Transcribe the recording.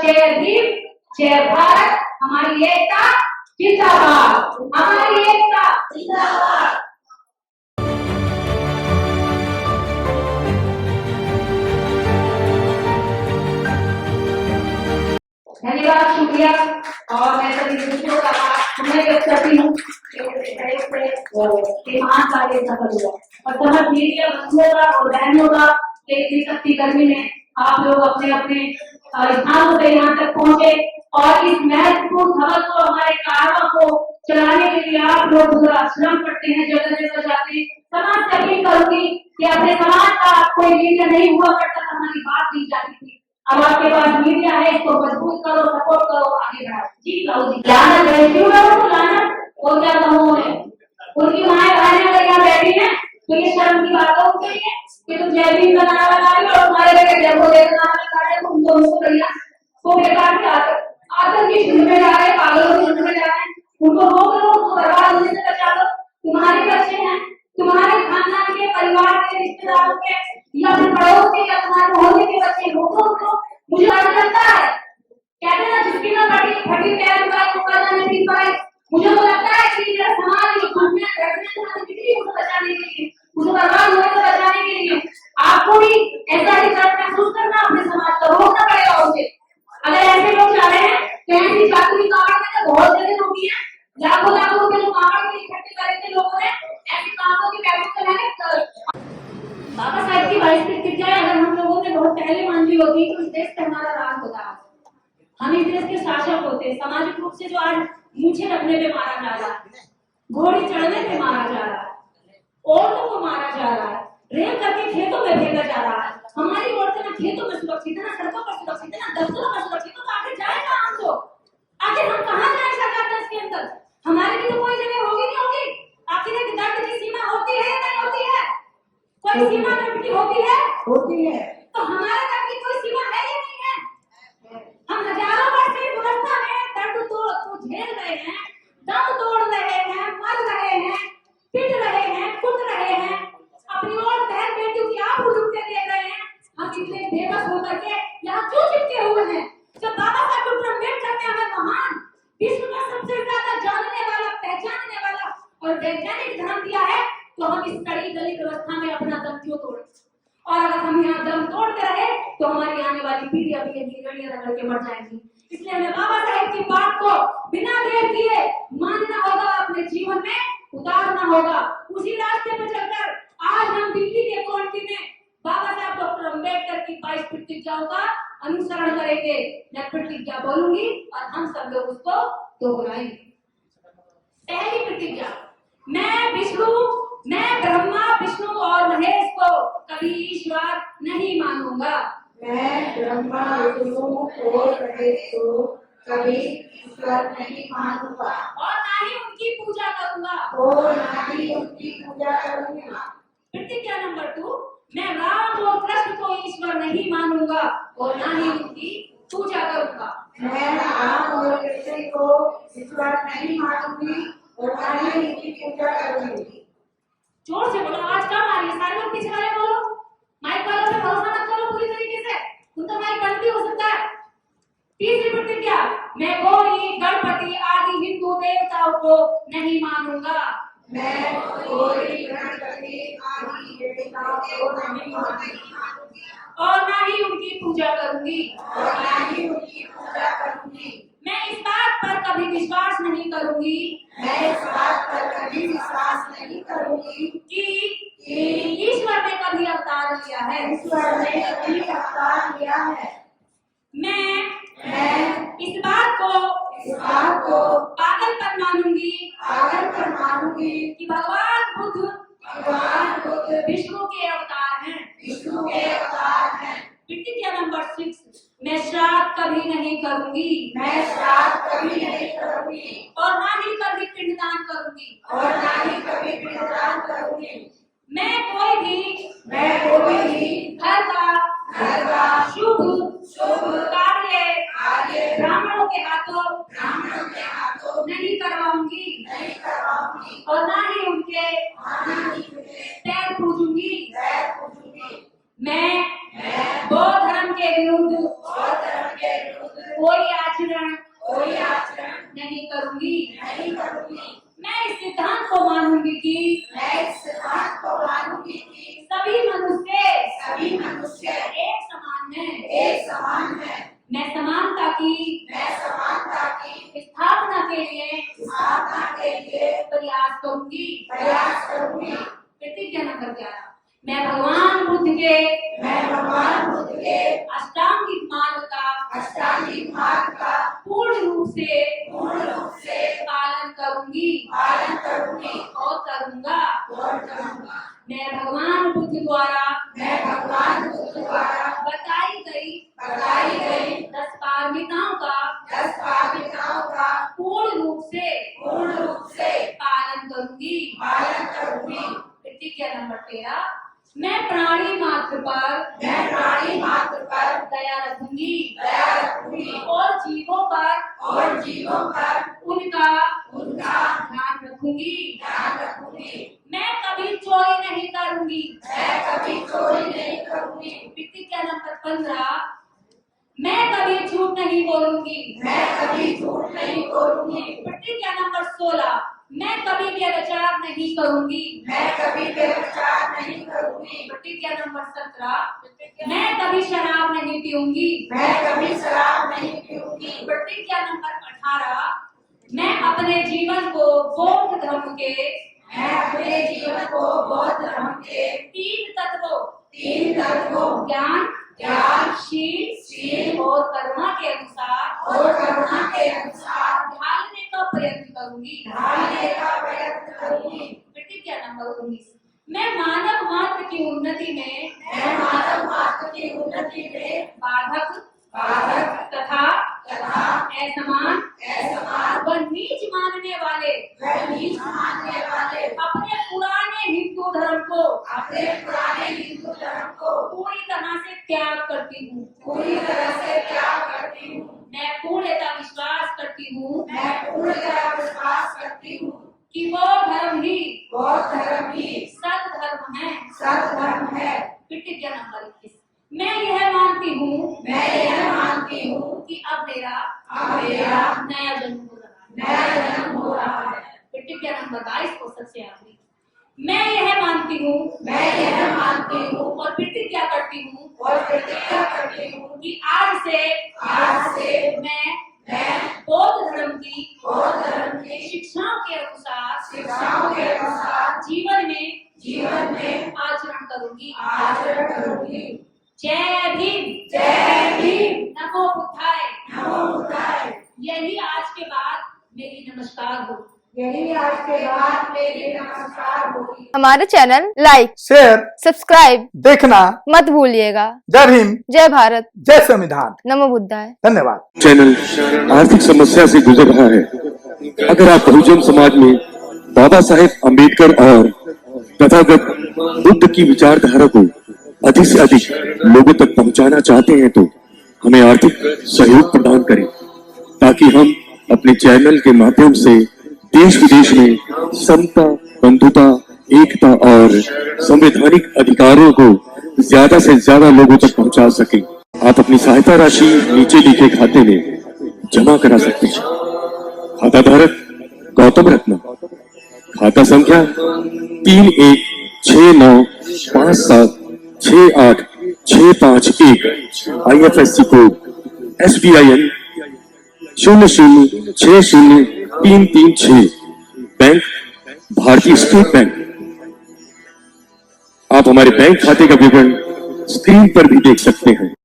जय भीम, जय भारत, हमारी एकता जिंदाबाद, हमारी एकता जिंदाबाद। धन्यवाद, शुक्रिया। और मैं सभी दूसरों का मैं व्यक्त करती हूँ महान कार्य सफल हुआ और समझ मीडिया बंधुओं का और बहनों का इतनी सख्ती गर्मी में आप लोग अपने अपने स्थानों से यहाँ तक पहुँचे और इस महत्वपूर्ण खबर को हमारे कारवां को चलाने के लिए आप लोग पूरा श्रम करते हैं, जगह जगह जाते हैं। समाज से अपील करूंगी कि अपने समाज का कोई मीडिया नहीं हुआ करता था, हमारी बात नहीं जाती थी। अब आपके पास मीडिया है, इसको मजबूत करो, सपोर्ट करो, आगे बढ़ाओ। जी कहो जी, लानत है, क्यों करो लानत, और क्या कहूँ मैं। उनकी माएं बहनें अगर यहाँ बैठी हैं तो ये शर्म की बात हो गई है कि तुम जय भीम का नारा लगा रही हो और तुम्हारे बेटे जय भोले का नारा लगा रहे हो, तुम दोनों भैया तो बेकार के आतंक की झुंड में जा रहे हैं, पागलों की झुंड में जा रहे हैं। उनको रोक लो, उनको बर्बाद होने से बचा लो। तुम्हारे बच्चे हैं, तुम्हारे खानदान के, परिवार के, रिश्तेदारों के या फिर पड़ोस के या तुम्हारे मोहल्ले के बच्चे, रोको उनको। मुझे लगता है कहते ना जिसकी ना फटी पैर जाने की पाए, मुझे तो लगता है कि मेरा समाज जो घूमने बैठने उसे बचाने के लिए, उसे बर्बाद होने से बचाने के लिए आपको भी ऐसा ही दर्द महसूस करना, अपने समाज को रोकना पड़ेगा उसे। अगर ऐसे लोग चाह रहे हैं तो ऐसी जाति कावड़ में बहुत जगह रोकी है, लाखों लाखों रुपए जो कावड़ के इकट्ठे करे थे लोगों ने, ऐसे कामों की बैठक से मैंने बाबा साहब की 22 प्रतिज्ञाएं अगर हम लोगों ने बहुत पहले मान ली होती तो इस देश पे हमारा राज होता। हम इस देश के शासक होते। सामाजिक रूप से जो आज मूछे रखने पे मारा जा रहा है, घोड़ी चढ़ने पे मारा जा रहा है, औरतों को मारा जा रहा है, रेल करके खेतों में भेजा जा रहा है। हमारी औरतें ना खेतों में सुरक्षित है, ना सड़कों पर सुरक्षित है, ना दफ्तरों में सुरक्षित है, तो आगे जाएगा हम तो आखिर हम कहाँ जाए सरकार देश के अंदर? हमारी भी तो कोई जगह होगी नहीं होगी। आखिर एक दर्द की सीमा होती है या नहीं होती है? कोई सीमा दर्द की होती है? तो हमारे दर्द की कोई सीमा है या नहीं है? हम हजारों वर्ष से व्यवस्था में दर्द तो झेल रहे हैं, दम तोड़ रहे हैं, मर रहे हैं, पिट रहे हैं, कुट रहे हैं, अपनी और बहन बेटियों की आंख उठते देख रहे हैं। हम इतने बेबस होकर के यहाँ क्यों चिपके हुए हैं? जब बाबा साहब डॉक्टर अम्बेडकर ने हमें महान, विश्व का सबसे ज्यादा जानने वाला, पहचानने वाला और वैज्ञानिक धर्म दिया है, तो हम इस कड़ी दलित व्यवस्था में अपना दम क्यों तोड़े? और अगर हम यहाँ दम तोड़ते रहे तो हमारी आने वाली पीढ़ी अभी गलियां रगड़ के मर जाएगी। इसलिए हमें बाबा साहेब की बात को बिना देर दिए मानना होगा, अपने जीवन में उतारना होगा। उसी रास्ते पर चलकर आज हम दिल्ली के कोर्ट में बाबा साहब डॉक्टर अम्बेडकर की 22 प्रतिज्ञाओं का अनुसरण करेंगे। मैं प्रतिज्ञा बोलूंगी और हम सब लोग उसको दोहराएंगे। पहली प्रतिज्ञा, मैं ब्रह्मा विष्णु और महेश को कभी ईश्वर नहीं मानूंगा। मैं ब्रह्मा विष्णु और महेश को कभी ईश्वर नहीं मानूंगा और ना ही उनकी पूजा करूंगा। प्रतिज्ञा नंबर 2, मैं राम और कृष्ण को ईश्वर नहीं मानूंगा और ना ही उनकी पूजा करूंगा। मैं राम और कृष्ण को ईश्वर नहीं मानूंगी और ना ही उनकी पूजा करूंगी। जोर से बोलो, आज कम आ रही है, सारे लोग पीछे वाले बोलो। माइक वालों पे भरोसा मत करो पूरी तरीके से, उनका माइक बंद भी हो सकता है। तीसरी प्रतिज्ञा, मैं गौरी गणपति आदि हिंदू देवताओं को नहीं मानूंगा। मैं गौरी गणपति आदि देवताओं को नहीं मानूंगा और ना ही उनकी पूजा करूंगी। मैं इस बात पर कभी विश्वास नहीं करूंगी कि ईश्वर ने कभी अवतार लिया है। मैं इस बात को पागलपन मानूंगी कि भगवान बुद्ध विष्णु के अवतार हैं। प्रतिज्ञा नंबर 6, मैं श्राद्ध कभी नहीं करूंगी और ना ही कभी पिंडदान करूंगी। मैं कोई भी घर का शुभ कार्य ब्राह्मणों के हाथों नहीं करवाऊंगी और ना ही उनके पैर पूजूंगी। मैं बौद्ध धर्म के विरुद्ध कोई आचरण कोई आचरण नहीं करूंगी। नहीं करूंगी। मैं इस सिद्धांत को मानूंगी कि मैं इस सिद्धांत को मानूंगी कि सभी मनुष्य सभी मनुष्य एक समान हैं। एक समान है। मैं समानता की स्थापना के लिए प्रयास करूंगी। प्रतिज्ञा नंबर 11, मैं भगवान बुद्ध के अष्टांगिक मार्ग का पूर्ण रूप से पालन करूंगी और करूंगा। मैं भगवान बुद्ध द्वारा बताई गई 10 पारमिताओं का पूर्ण रूप से पालन करूंगी। प्रतिज्ञा नंबर 13, मैं प्राणी मात्र पर दया रखूंगी और जीवों पर उनका ध्यान रखूंगी। मैं कभी चोरी नहीं करूंगी। प्रतिज्ञा नंबर 15, मैं कभी झूठ नहीं बोलूंगी। प्रतिज्ञा नंबर 16, मैं कभी व्यभिचार नहीं करूंगी। प्रतिज्ञा नंबर 17, मैं कभी शराब नहीं पीऊंगी। प्रतिज्ञा नंबर 18, मैं अपने जीवन को बौद्ध धर्म के 3 तत्वों ज्ञान, शील और करुणा के अनुसार ढालने का प्रयत्न करूंगी। प्रतिज्ञा नंबर 19, मैं मानव मात्र की उन्नति में बाधक तथा असमान व नीच मानने वाले अपने पुराने हिंदू धर्म को पूरी तरह से त्याग करती हूँ। मैं पूर्णतः विश्वास करती हूँ कि वो धर्म ही सदधर्म है। प्रतिज्ञा नंबर 21, मैं यह मानती हूँ कि अब मेरा नया जन्म हो रहा है। प्रतिज्ञा नंबर 22 को सबसे आखिरी, मैं यह मानती हूँ और प्रतिज्ञा करती हूँ कि आज से मैं बौद्ध धर्म की शिक्षाओं के अनुसार जीवन में आचरण करूंगी। जय भीम। नमो बुद्धाय। यही आज के बाद मेरी नमस्कार होगी। हमारे चैनल लाइक, शेयर, सब्सक्राइब देखना मत भूलिएगा। जय भीम, जय भारत, जय संविधान। नमो बुद्धाय। धन्यवाद। चैनल आर्थिक समस्या से गुजर रहा है। अगर आप बहुजन समाज में बाबा साहेब अम्बेडकर और तथागत बुद्ध की विचारधारा को अधिक से अधिक लोगों तक पहुंचाना चाहते हैं तो हमें आर्थिक सहयोग प्रदान करें, ताकि हम अपने चैनल के माध्यम से देश विदेश में समता, बंधुता, एकता और संवैधानिक अधिकारों को ज्यादा से ज्यादा लोगों तक पहुंचा सके। आप अपनी सहायता राशि नीचे लिखे खाते में जमा करा सकते हैं। खाता धारक गौतम रत्न, खाता संख्या 3169576865 IFSC कोड SBIN 0060336, बैंक भारतीय स्टेट बैंक। आप हमारे बैंक खाते का विवरण स्क्रीन पर भी देख सकते हैं।